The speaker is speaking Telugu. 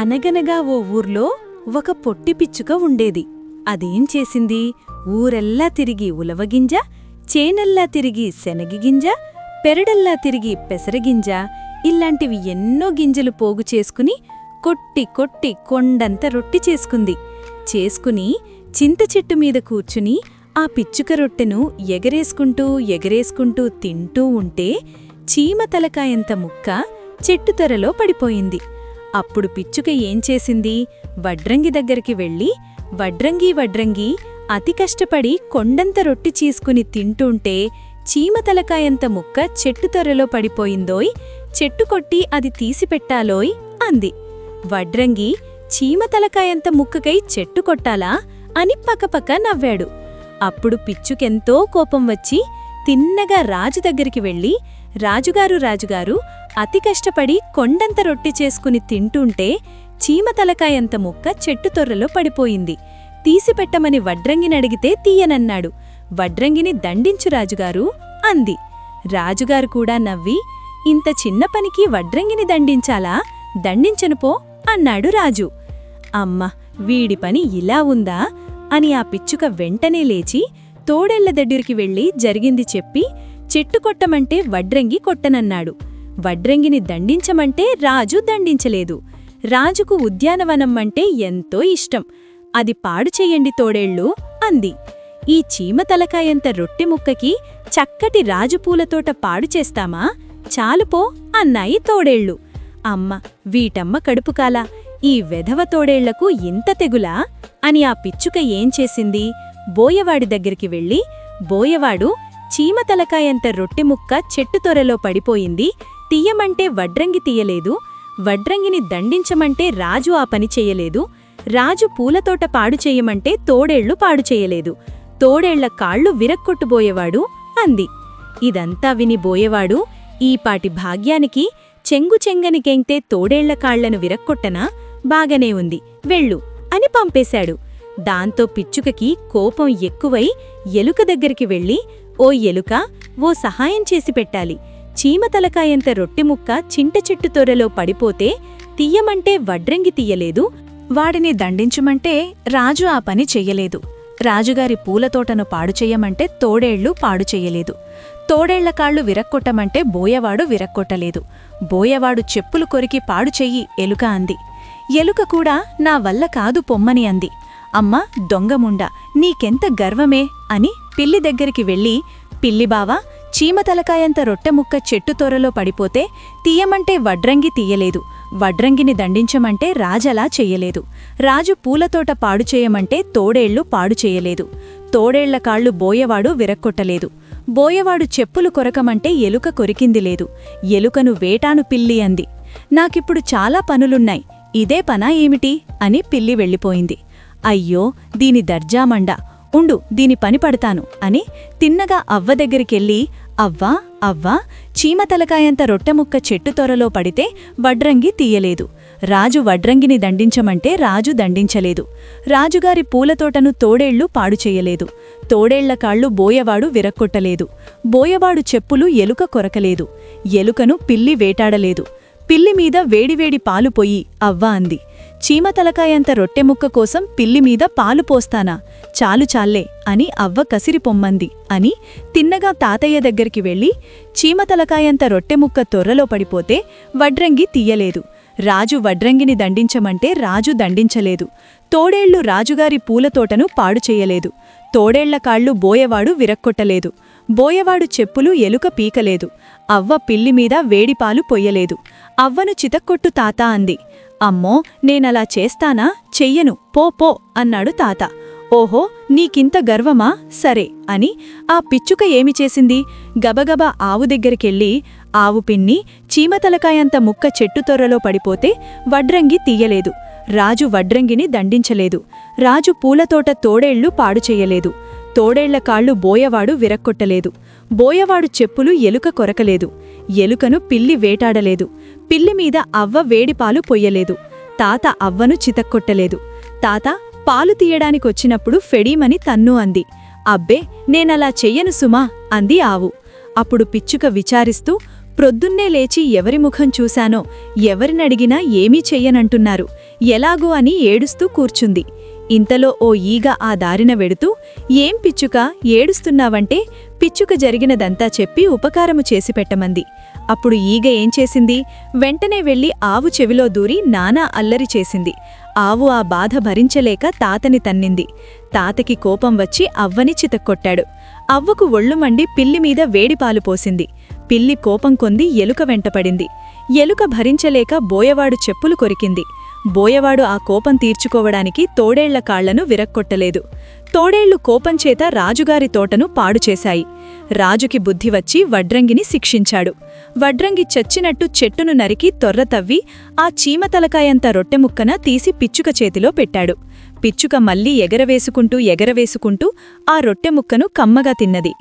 అనగనగా ఓ ఊర్లో ఒక పొట్టి పిచ్చుక ఉండేది. అదేం చేసింది? ఊరెల్లా తిరిగి ఉలవగింజ, చేనల్లా తిరిగి శనగిగింజ, పెరడల్లా తిరిగి పెసరగింజ ఇల్లాంటివి ఎన్నో గింజలు పోగు చేసుకుని కొట్టి కొట్టి కొండంత రొట్టి చేసుకుని చింతచెట్టు మీద కూర్చుని ఆ పిచ్చుక రొట్టెను ఎగరేసుకుంటూ తింటూ ఉంటే చీమ తలకాయంత ముక్క చెట్టు తొరలో పడిపోయింది. అప్పుడు పిచ్చుక ఏం చేసింది? వడ్రంగి దగ్గరికి వెళ్ళి, వడ్రంగి అతి కష్టపడి కొండంత రొట్టి చీసుకుని తింటుంటే చీమ తలకాయంత ముక్క చెట్టు తొరలో పడిపోయిందోయ్, చెట్టు కొట్టి అది తీసిపెట్టాలోయ్ అంది. వడ్రంగి చీమ తలకాయంత ముక్కకై చెట్టు కొట్టాలా అని పకపక నవ్వాడు. అప్పుడు పిచ్చుకెంతో కోపం వచ్చి తిన్నగా రాజు దగ్గరికి వెళ్ళి, రాజుగారు అతి కష్టపడి కొండంత రొట్టి చేసుకుని తింటుంటే చీమ తలకాయంత ముక్క చెట్టు తొర్రలో పడిపోయింది, తీసిపెట్టమని వడ్రంగినడిగితే తీయనన్నాడు. వడ్రంగిని దండించు రాజుగారు అంది. రాజుగారు కూడా నవ్వి, ఇంత చిన్న పనికి వడ్రంగిని దండించాలా? దండించనుపో అన్నాడు రాజు. అమ్మ, వీడి పని ఇలా ఉందా అని ఆ పిచ్చుక వెంటనే లేచి తోడేళ్ల దగ్గరికి వెళ్ళి జరిగింది చెప్పి, చెట్టు కొట్టమంటే వడ్రంగి కొట్టనన్నాడు. వడ్రంగిని దండించమంటే రాజు దండించలేదు. రాజుకు ఉద్యానవనం అంటే ఎంతో ఇష్టం, అది పాడు చెయ్యండి తోడేళ్ళు అంది. ఈ చీమ తలకాయంత రొట్టె ముక్కకి చక్కటి రాజుపూలతోట పాడు చేస్తామా? చాలుపో అన్నాయి తోడేళ్ళు. అమ్మ, వీటమ్మ కడుపుకాల, ఈ వెధవ తోడేళ్లకు ఇంత తెగులా అని ఆ పిచ్చుక ఏం చేసింది? బోయవాడి దగ్గరికి వెళ్ళి, బోయవాడు, చీమ తలకాయంత రొట్టె ముక్క చెట్టు తొరలో పడిపోయింది, తీయమంటే వడ్రంగి తీయలేదు, వడ్రంగిని దండించమంటే రాజు ఆ పని చెయ్యలేదు, రాజు పూలతోట పాడు చెయ్యమంటే తోడేళ్లు పాడు చెయ్యలేదు, తోడేళ్ల కాళ్ళు విరక్కొట్టుబోయేవాడు అంది. ఇదంతా విని బోయేవాడు, ఈపాటి భాగ్యానికి చెంగుచెంగని గెంగ్తే తోడేళ్ల కాళ్లను విరక్కొట్టనా? బాగనే ఉంది, వెళ్ళు అని పంపేశాడు. దాంతో పిచ్చుకకి కోపం ఎక్కువై ఎలుక దగ్గరికి వెళ్ళి, ఓ ఎలుక, ఓ సహాయం చేసి పెట్టాలి. చీమ తలకాయంత రొట్టెముక్క చింట చెట్టు తొరలో పడిపోతే తీయమంటే వడ్రంగి తీయలేదు, వాడిని దండించుమంటే రాజు ఆ పని చెయ్యలేదు, రాజుగారి పూలతోటను పాడు చెయ్యమంటే తోడేళ్లు పాడు చెయ్యలేదు, తోడేళ్ల కాళ్ళు విరక్కొట్టమంటే బోయవాడు విరక్కొట్టలేదు, బోయవాడు చెప్పులు కొరికి పాడు చెయ్యి ఎలుక అంది. ఎలుక కూడా నా వల్ల కాదు పొమ్మని అంది. అమ్మ దొంగముండా, నీకెంత గర్వమే అని పిల్లి దగ్గరికి వెళ్ళి, పిల్లిబావా, చీమ తలకాయంత రొట్టెముక్క చెట్టు తొరలో పడిపోతే తీయమంటే వడ్రంగి తీయలేదు, వడ్రంగిని దండించమంటే రాజలా చెయ్యలేదు, రాజు పూలతోట పాడు చేయమంటే తోడేళ్లు పాడు చెయ్యలేదు, తోడేళ్ల కాళ్ళు బోయవాడు విరక్కొట్టలేదు, బోయవాడు చెప్పులు కొరకమంటే ఎలుక కొరికింది లేదు, ఎలుకను వేటాను పిల్లి అంది. నాకిప్పుడు చాలా పనులున్నాయి, ఇదే పనా ఏమిటి అని పిల్లి వెళ్ళిపోయింది. అయ్యో, దీని దర్జామండ, ఉండు దీని పని పడతాను అని తిన్నగా అవ్వ దగ్గరికెళ్ళి, అవ్వా, చీమ తలకాయంత రొట్టెముక్క చెట్టు తొరలో పడితే వడ్రంగి తీయలేదు, రాజు వడ్రంగిని దండించమంటే రాజు దండించలేదు, రాజుగారి పూలతోటను తోడేళ్లు పాడు చెయ్యలేదు, తోడేళ్ల కాళ్ళు బోయవాడు విరక్కొట్టలేదు, బోయవాడు చెప్పులు ఎలుక కొరకలేదు, ఎలుకను పిల్లి వేటాడలేదు, పిల్లిమీద వేడివేడి పాలు పొయ్యి అవ్వ అంది. చీమ తలకాయంత రొట్టెముక్క కోసం పిల్లిమీద పాలు పోస్తానా? చాలుచాల్లే అని అవ్వ కసిరి పొమ్మంది అని తిన్నగా తాతయ్య దగ్గరికి వెళ్ళి, చీమ తలకాయంత రొట్టెముక్క తొర్రలో పడిపోతే వడ్రంగి తీయలేదు, రాజు వడ్రంగిని దండించమంటే రాజు దండించలేదు, తోడేళ్లు రాజుగారి పూలతోటను పాడు చెయ్యలేదు, తోడేళ్ల కాళ్ళు బోయవాడు విరక్కొట్టలేదు, బోయవాడు చెప్పులు ఎలుక పీకలేదు, అవ్వ పిల్లిమీద వేడిపాలు పొయ్యలేదు, అవ్వను చితక్కొట్టు తాత అంది. అమ్మో, నేనలా చేస్తానా? చెయ్యను, పో అన్నాడు తాత. ఓహో, నీకింత గర్వమా? సరే అని ఆ పిచ్చుక ఏమి చేసింది? గబగబా ఆవు దగ్గరికెళ్ళి, ఆవు పిన్ని, చీమతలకాయంత ముక్క చెట్టు తొర్రలో పడిపోతే వడ్రంగి తీయలేదు, రాజు వడ్రంగిని దండించలేదు, రాజు పూలతోట తోడేళ్లు పాడు చెయ్యలేదు, తోడేళ్ల కాళ్ళు బోయవాడు విరక్కొట్టలేదు, బోయవాడు చెప్పులు ఎలుక కొరకలేదు, ఎలుకను పిల్లి వేటాడలేదు, పిల్లిమీద అవ్వ వేడిపాలు పొయ్యలేదు, తాత అవ్వను చితక్కొట్టలేదు, తాత పాలు తీయడానికొచ్చినప్పుడు ఫెడీమని తన్ను అంది. అబ్బే, నేనలా చెయ్యను సుమా అంది ఆవు. అప్పుడు పిచ్చుక విచారిస్తూ, ప్రొద్దున్నే లేచి ఎవరి ముఖం చూశానో ఎవరినడిగినా ఏమీ చెయ్యనంటున్నారు, ఎలాగో అని ఏడుస్తూ కూర్చుంది. ఇంతలో ఓ ఈగ ఆ దారిన వెడుతూ, ఏం పిచ్చుక ఏడుస్తున్నావంటే పిచ్చుక జరిగినదంతా చెప్పి ఉపకారము చేసి పెట్టమంది. అప్పుడు ఈగ ఏం చేసింది, వెంటనే వెళ్లి ఆవు చెవిలో దూరి నానా అల్లరి చేసింది. ఆవు ఆ బాధ భరించలేక తాతని తన్నింది. తాతకి కోపం వచ్చి అవ్వని చితక్కొట్టాడు. అవ్వకు ఒళ్ళు మండి పిల్లిమీద వేడిపాలు పోసింది. పిల్లి కోపం కొంది ఎలుక వెంటపడింది. ఎలుక భరించలేక బోయవాడు చెప్పులు కొరికింది. బోయవాడు ఆ కోపం తీర్చుకోవడానికి తోడేళ్ల కాళ్లను విరక్కొట్టలేదు. తోడేళ్లు కోపంచేత రాజుగారి తోటను పాడుచేశాయి. రాజుకి బుద్ధి వచ్చి వడ్రంగిని శిక్షించాడు. వడ్రంగి చచ్చినట్టు చెట్టును నరికి తొర్ర తవ్వి ఆ చీమతలకాయంత రొట్టెముక్కన తీసి పిచ్చుక చేతిలో పెట్టాడు. పిచ్చుక మళ్లీ ఎగరవేసుకుంటూ ఆ రొట్టెముక్కను కమ్మగా తిన్నది.